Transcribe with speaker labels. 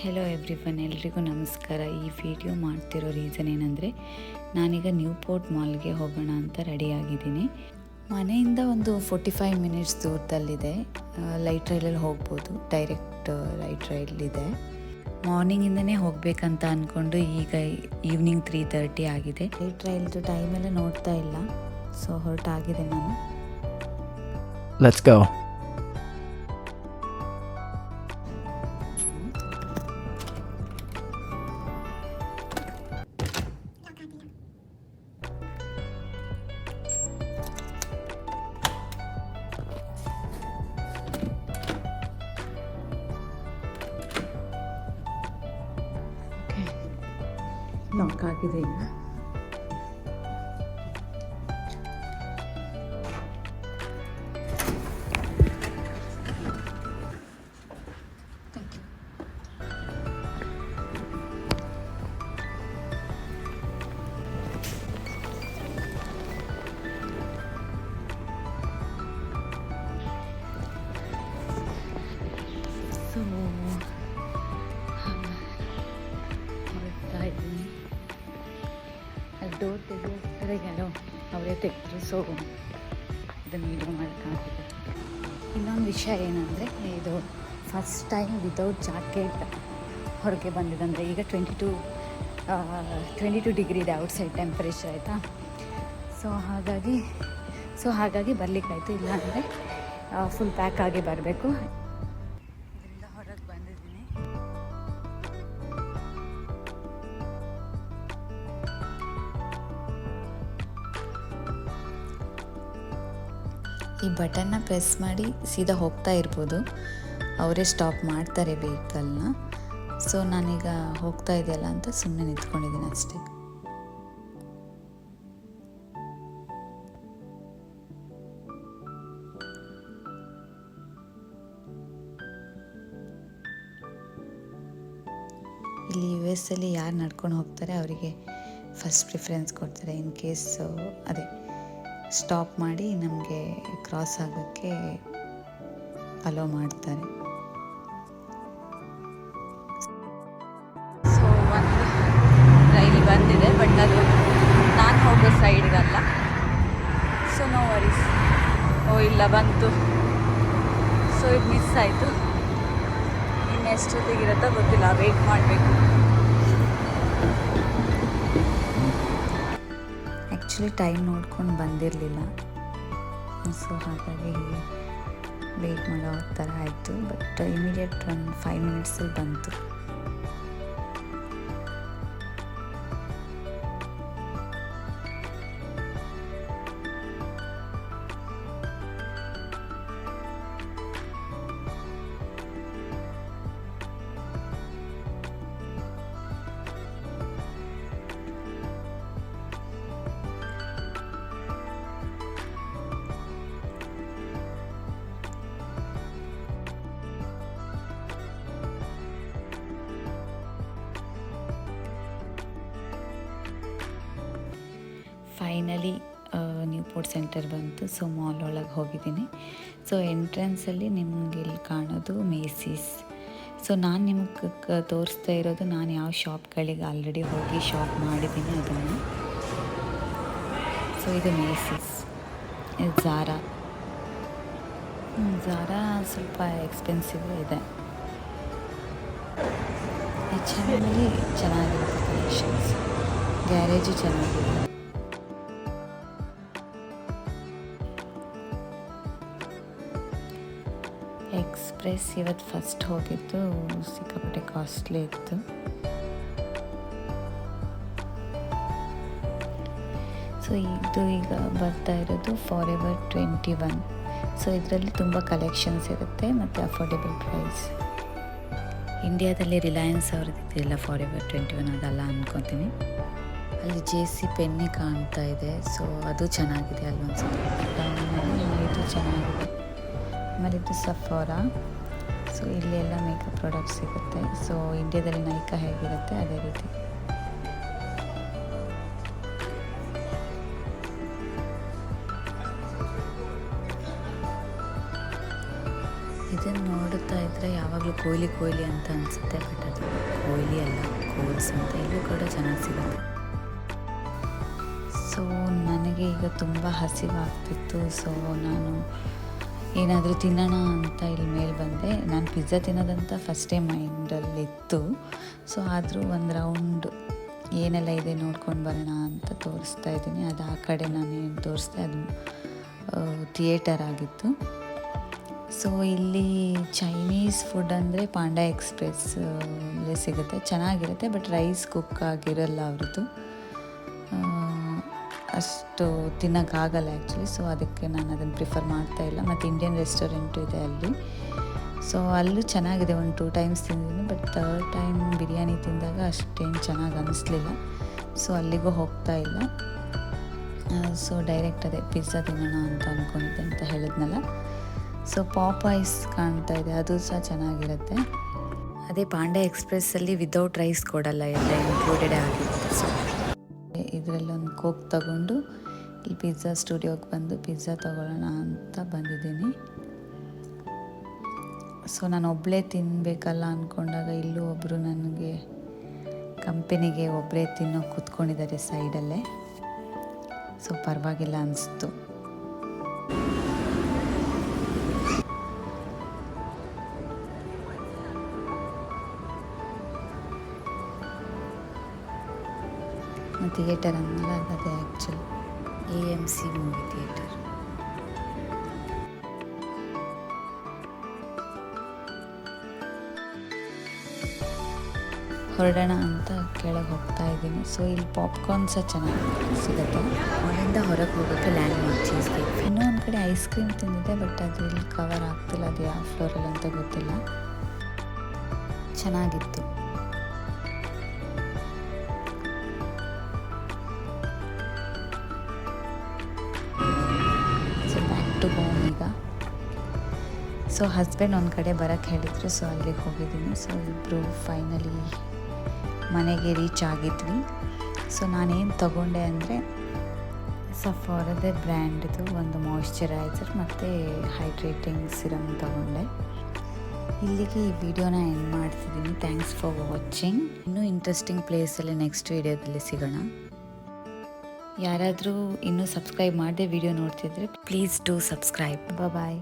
Speaker 1: Hello everyone, ಎಲ್ರಿಗೂ ನಮಸ್ಕಾರ. ಈ ವಿಡಿಯೋ ಮಾಡ್ತಿರೋ ರೀಸನ್ ಏನಂದರೆ, ನಾನೀಗ ನ್ಯೂ ಪೋರ್ಟ್ ಮಾಲ್ಗೆ ಹೋಗೋಣ ಅಂತ ರೆಡಿಯಾಗಿದ್ದೀನಿ. ಮನೆಯಿಂದ ಒಂದು 45 ಮಿನಿಟ್ಸ್ ದೂರದಲ್ಲಿದೆ. ಲೈಟ್ ರೈಲಲ್ಲಿ ಹೋಗ್ಬೋದು, ಡೈರೆಕ್ಟ್ ಲೈಟ್ ರೈಲ್ ಇದೆ. ಮಾರ್ನಿಂಗಿಂದನೇ ಹೋಗಬೇಕಂತ ಅಂದ್ಕೊಂಡು ಈಗ ಈವ್ನಿಂಗ್ 3:30 ಆಗಿದೆ. ಲೈಟ್ ರೈಲ್ದು ಟೈಮೆಲ್ಲ ನೋಡ್ತಾ ಇಲ್ಲ, ಸೊ ಹೊರಟಾಗಿದೆ ನಾನು.
Speaker 2: Let's go.
Speaker 1: ಲಾಕ್ ಆಗಿದೆ ಈಗ. ಸೊ ಹೊರಡ್ತಾ ಇದ್ದೀನಿ. ಅಲ್ಲಿ ಡೋರ್ ತೆಗೆಯೋಷ್ಟರೆಗೇನೋ ಅವರೇ ತೆಗೆದ್ರು, ಸೊ ಇದನ್ನು ವೀಡಿಯೋ ಮಾಡೋಕ್ಕಾಗಿದೆ. ಇನ್ನೊಂದು ವಿಷಯ ಏನಂದರೆ, ಇದು ಫಸ್ಟ್ ಟೈಮ್ ವಿತೌಟ್ ಜಾಕೆಟ್ ಹೊರಗೆ ಬಂದಿದ್ದಂದರೆ, ಈಗ 22 ಡಿಗ್ರಿ ಇದೆ ಔಟ್ಸೈಡ್ ಟೆಂಪರೇಚರ್, ಆಯಿತಾ. ಸೊ ಹಾಗಾಗಿ ಬರಲಿಕ್ಕಾಯ್ತು. ಇಲ್ಲಾಂದರೆ ಫುಲ್ ಪ್ಯಾಕ್ ಆಗಿ ಬರಬೇಕು. ಇದರಿಂದ ಹೊರಗೆ ಬಂದಿದ್ದೀನಿ. ಈ ಬಟನ್ನ ಪ್ರೆಸ್ ಮಾಡಿ ಸೀದಾ ಹೋಗ್ತಾ ಇರ್ಬೋದು, ಅವರೇ ಸ್ಟಾಪ್ ಮಾಡ್ತಾರೆ ವೆಹಿಕಲ್ನ. ಸೊ ನಾನೀಗ ಹೋಗ್ತಾ ಇದೆಯಲ್ಲ ಅಂತ ಸುಮ್ಮನೆ ನಿಂತ್ಕೊಂಡಿದ್ದೀನಿ ಅಷ್ಟೇ. ಇಲ್ಲಿ US ಅಲ್ಲಿ ಯಾರು ನಡ್ಕೊಂಡು ಹೋಗ್ತಾರೆ ಅವರಿಗೆ ಫಸ್ಟ್ ಪ್ರಿಫರೆನ್ಸ್ ಕೊಡ್ತಾರೆ. ಇನ್ ಕೇಸ್ ಅದೇ ಸ್ಟಾಪ್ ಮಾಡಿ ನಮಗೆ ಕ್ರಾಸ್ ಆಗೋಕ್ಕೆ ಅಲೋ ಮಾಡ್ತಾರೆ. ಸೊ ಒಂದು ರೈಲ್ ಬಂದಿದೆ, ಬಟ್ ಅದು ನಾನು ಹೋಗೋ ಸೈಡ್ಗಲ್ಲ. So no worries. ಇಲ್ಲ ಬಂತು. ಸೊ ಇದು ಮಿಸ್ ಆಯಿತು. ಎಷ್ಟೊತ್ತಿಗಿರುತ್ತೋ ಗೊತ್ತಿಲ್ಲ, ವೆಯ್ಟ್ ಮಾಡಬೇಕು. ಆ್ಯಕ್ಚುಲಿ ಟೈಮ್ ನೋಡ್ಕೊಂಡು ಬಂದಿರಲಿಲ್ಲ, ಸೊ ಹಾಗಾಗಿ ವೆಯ್ಟ್ ಮಾಡೋ ಥರ ಆಯಿತು. ಬಟ್ ಇಮಿಡಿಯೇಟ್ ಒಂದು 5 ಮಿನಿಟ್ಸಲ್ಲಿ ಬಂತು. ಫೈನಲಿ ನ್ಯೂ ಪೋರ್ಟ್ ಸೆಂಟರ್ ಬಂತು. ಸೊ ಮಾಲ್ ಒಳಗೆ ಹೋಗಿದ್ದೀನಿ. ಸೊ ಎಂಟ್ರೆನ್ಸಲ್ಲಿ ನಿಮಗೆ ಇಲ್ಲಿ ಕಾಣೋದು ಮೇಸೀಸ್. ಸೊ ನಾನು ನಿಮಗೆ ತೋರಿಸ್ತಾ ಇರೋದು ನಾನು ಯಾವ ಶಾಪ್ಗಳಿಗೆ ಆಲ್ರೆಡಿ ಹೋಗಿ ಶಾಪ್ ಮಾಡಿದ್ದೀನಿ ಅದನ್ನು. ಸೊ ಇದು ಮೇಸೀಸ್, ಇದು ಝಾರಾ ಸ್ವಲ್ಪ ಎಕ್ಸ್ಪೆನ್ಸಿವ್ ಇದೆ. H&Mಲ್ಲಿ ಚೆನ್ನಾಗಿರುತ್ತೆ ಕಲೆಕ್ಷನ್ಸ್, ಗ್ಯಾರೇಜು ಚೆನ್ನಾಗಿದೆ. ಎಕ್ಸ್ಪ್ರೆಸ್ ಇವತ್ತು ಫಸ್ಟ್ ಹೋಗಿದ್ದು, ಸಿಕ್ಕಾಪಟ್ಟೆ ಕಾಸ್ಟ್ಲಿ ಇತ್ತು. ಸೊ ಇದು ಈಗ ಬರ್ತಾ ಇರೋದು ಫಾರೆವರ್ 21. ಸೊ ಇದರಲ್ಲಿ ತುಂಬ ಕಲೆಕ್ಷನ್ಸ್ ಇರುತ್ತೆ ಮತ್ತು ಅಫೋರ್ಡೆಬಲ್ ಪ್ರೈಸ್. ಇಂಡಿಯಾದಲ್ಲಿ ರಿಲಯನ್ಸ್ ಅವ್ರದ್ದಿಲ್ಲ ಫಾರೆವರ್ 21, ಅದಲ್ಲ ಅಂದ್ಕೊತೀನಿ. ಅಲ್ಲಿ JC ಪೆನ್ನಿ ಕಾಣ್ತಾ ಇದೆ, ಸೊ ಅದು ಚೆನ್ನಾಗಿದೆ. ಅಲ್ಲೊಂದು ಸ್ವಲ್ಪ ಇದು ಚೆನ್ನಾಗಿದೆ. ಆಮೇಲೆ ಇದು ಸಫೋರಾ. ಸೊ ಇಲ್ಲೆಲ್ಲ ಮೇಕಪ್ ಪ್ರಾಡಕ್ಟ್ಸ್ ಸಿಗುತ್ತೆ. ಸೊ ಇಂಡಿಯಾದಲ್ಲಿ ನೈಕಾ ಹೇಗಿರುತ್ತೆ ಅದೇ ರೀತಿ. ಇದನ್ನು ನೋಡುತ್ತಾ ಇದ್ದರೆ ಯಾವಾಗಲೂ ಕೊಯ್ಲಿ ಅಂತ ಅನಿಸುತ್ತೆ, ಬಟ್ ಅದು ಕೊಯ್ಲಿ ಅಲ್ಲ, ಕೋಲ್ಸ್ ಅಂತ. ಇಲ್ಲೂ ಕೂಡ ಚೆನ್ನಾಗಿ ಸಿಗುತ್ತೆ. ಸೊ ನನಗೆ ಈಗ ತುಂಬ ಹಸಿವಾಗ್ತಿತ್ತು. ಸೊ ನಾನು ಏನಾದರೂ ತಿನ್ನೋಣ ಅಂತ ಇಲ್ಲಿ ಮೇಲೆ ಬಂದೆ. ನಾನು ಪಿಜ್ಜಾ ತಿನ್ನೋದಂತ ಫಸ್ಟ್ ಟೈಮ್ ಮೈಂಡಲ್ಲಿತ್ತು. ಸೊ ಆದರೂ ಒಂದು ರೌಂಡ್ ಏನೆಲ್ಲ ಇದೆ ನೋಡ್ಕೊಂಡು ಬರೋಣ ಅಂತ ತೋರಿಸ್ತಾ ಇದ್ದೀನಿ. ಅದು ಆ ಕಡೆ ನಾನು ಏನು ತೋರಿಸ್ದೆ ಅದು ಥಿಯೇಟರ್ ಆಗಿತ್ತು. ಸೊ ಇಲ್ಲಿ ಚೈನೀಸ್ ಫುಡ್ ಅಂದರೆ ಪಾಂಡಾ ಎಕ್ಸ್ಪ್ರೆಸ್ ಅಲ್ಲಿ ಸಿಗುತ್ತೆ, ಚೆನ್ನಾಗಿರುತ್ತೆ. ಬಟ್ ರೈಸ್ ಕುಕ್ ಆಗಿರಲ್ಲ ಅವ್ರದ್ದು, ಅಷ್ಟು ತಿನ್ನೋಕ್ಕಾಗಲ್ಲ ಆ್ಯಕ್ಚುಲಿ. ಸೊ ಅದಕ್ಕೆ ನಾನು ಅದನ್ನು ಪ್ರಿಫರ್ ಮಾಡ್ತಾಯಿಲ್ಲ. ಮತ್ತು ಇಂಡಿಯನ್ ರೆಸ್ಟೋರೆಂಟು ಇದೆ ಅಲ್ಲಿ. ಸೊ ಅಲ್ಲೂ ಚೆನ್ನಾಗಿದೆ, ಒಂದು 2 ಟೈಮ್ಸ್ ತಿಂದಿದ್ದೀನಿ. ಬಟ್ 3rd ಟೈಮ್ ಬಿರಿಯಾನಿ ತಿಂದಾಗ ಅಷ್ಟೇನು ಚೆನ್ನಾಗಿ ಅನ್ನಿಸ್ಲಿಲ್ಲ. ಸೊ ಅಲ್ಲಿಗೂ ಹೋಗ್ತಾ ಇಲ್ಲ. ಸೊ ಡೈರೆಕ್ಟ್ ಅದೇ ಪಿಜ್ಜಾ ತಿನ್ನೋಣ ಅಂತ ಅಂದ್ಕೊಂಡಿದ್ದೆ ಅಂತ ಹೇಳಿದ್ನಲ್ಲ. ಸೊ ಪಾಪಾಯ್ಸ್ ಕಾಣ್ತಾ ಇದೆ, ಅದು ಸಹ ಚೆನ್ನಾಗಿರುತ್ತೆ. ಅದೇ ಪಾಂಡಾ ಎಕ್ಸ್ಪ್ರೆಸ್ಸಲ್ಲಿ ವಿದೌಟ್ ರೈಸ್ ಕೊಡಲ್ಲ, ಎಲ್ಲ ಇನ್ಕ್ಲೂಡೆಡೇ ಆಗಿರುತ್ತೆ. ಸೊ ಇದರಲ್ಲೊಂದು ಕೋಕ್ ತಗೊಂಡು ಇಲ್ಲಿ ಪಿಜ್ಜಾ ಸ್ಟುಡಿಯೋಗೆ ಬಂದು ಪಿಜ್ಜಾ ತೊಗೊಳ್ಳೋಣ ಅಂತ ಬಂದಿದ್ದೀನಿ. ಸೊ ನಾನು ಒಬ್ಬಳೇ ತಿನ್ನಬೇಕಲ್ಲ ಅಂದ್ಕೊಂಡಾಗ ಇಲ್ಲೂ ಒಬ್ಬರು ನನಗೆ ಕಂಪನಿಗೆ ಒಬ್ಬರೇ ತಿನ್ನೋಕೆ ಕೂತ್ಕೊಂಡಿದ್ದಾರೆ ಸೈಡಲ್ಲೇ. ಸೊ ಪರವಾಗಿಲ್ಲ ಅನಿಸ್ತು. ಥಿಯೇಟರ್ ಅನ್ನಲ್ಲ, ಅದೇ ಆ್ಯಕ್ಚುಲಿ AMC ಮೂವಿ ಥಿಯೇಟರ್. ಹೊರಡೋಣ ಅಂತ ಕೆಳಗೆ ಹೋಗ್ತಾ ಇದ್ದೀನಿ. ಸೊ ಇಲ್ಲಿ ಪಾಪ್ಕಾರ್ನ್ ಸಹ ಚೆನ್ನಾಗಿ ಸಿಗುತ್ತೆ. ಅಲ್ಲಿಂದ ಹೊರಗೆ ಹೋಗೋಕ್ಕೆ ಲ್ಯಾಂಡ್ ಮಾರ್ಕ್ ಚೀಸ್ ಕೇಕ್. ಇನ್ನೂ ಒಂದು ಕಡೆ ಐಸ್ ಕ್ರೀಮ್ ತಿಂದಿದೆ, ಬಟ್ ಅದು ಇಲ್ಲಿ ಕವರ್ ಆಗ್ತಿಲ್ಲ, ಅದು ಯಾವ ಫ್ಲೋರಲ್ಲಿ ಅಂತ ಗೊತ್ತಿಲ್ಲ. ಚೆನ್ನಾಗಿತ್ತು. ಟು ಹೋಮ್ ಈಗ. ಸೊ ಹಸ್ಬೆಂಡ್ ಒಂದು ಕಡೆ ಬರೋಕ್ಕೆ ಹೇಳಿದ್ರು, ಸೊ ಅಲ್ಲಿಗೆ ಹೋಗಿದ್ದೀನಿ. ಸೊ ಇಬ್ಬರು ಫೈನಲಿ ಮನೆಗೆ ರೀಚ್ ಆಗಿದ್ವಿ. ಸೊ ನಾನೇನು ತೊಗೊಂಡೆ ಅಂದರೆ ಸಫಾರದೇ ಬ್ರ್ಯಾಂಡ್ದು ಒಂದು ಮಾಯ್ಶ್ಚರೈಸರ್ ಮತ್ತು ಹೈಡ್ರೇಟಿಂಗ್ ಸಿರಮ್ ತೊಗೊಂಡೆ. ಇಲ್ಲಿಗೆ ಈ ವಿಡಿಯೋನ ಎಂಡ್ ಮಾಡ್ತಿದ್ದೀನಿ. Thanks for watching. ಇನ್ನೂ ಇಂಟ್ರೆಸ್ಟಿಂಗ್ ಪ್ಲೇಸಲ್ಲಿ ನೆಕ್ಸ್ಟ್ ವಿಡಿಯೋದಲ್ಲಿ ಸಿಗೋಣ. ಯಾರಾದರೂ ಇನ್ನೂ ಸಬ್ಸ್ಕ್ರೈಬ್ ಮಾಡದೆ ವಿಡಿಯೋ ನೋಡ್ತಿದ್ರೆ ಪ್ಲೀಸ್ ಡೂ ಸಬ್ಸ್ಕ್ರೈಬ್. ಬಾಯ್.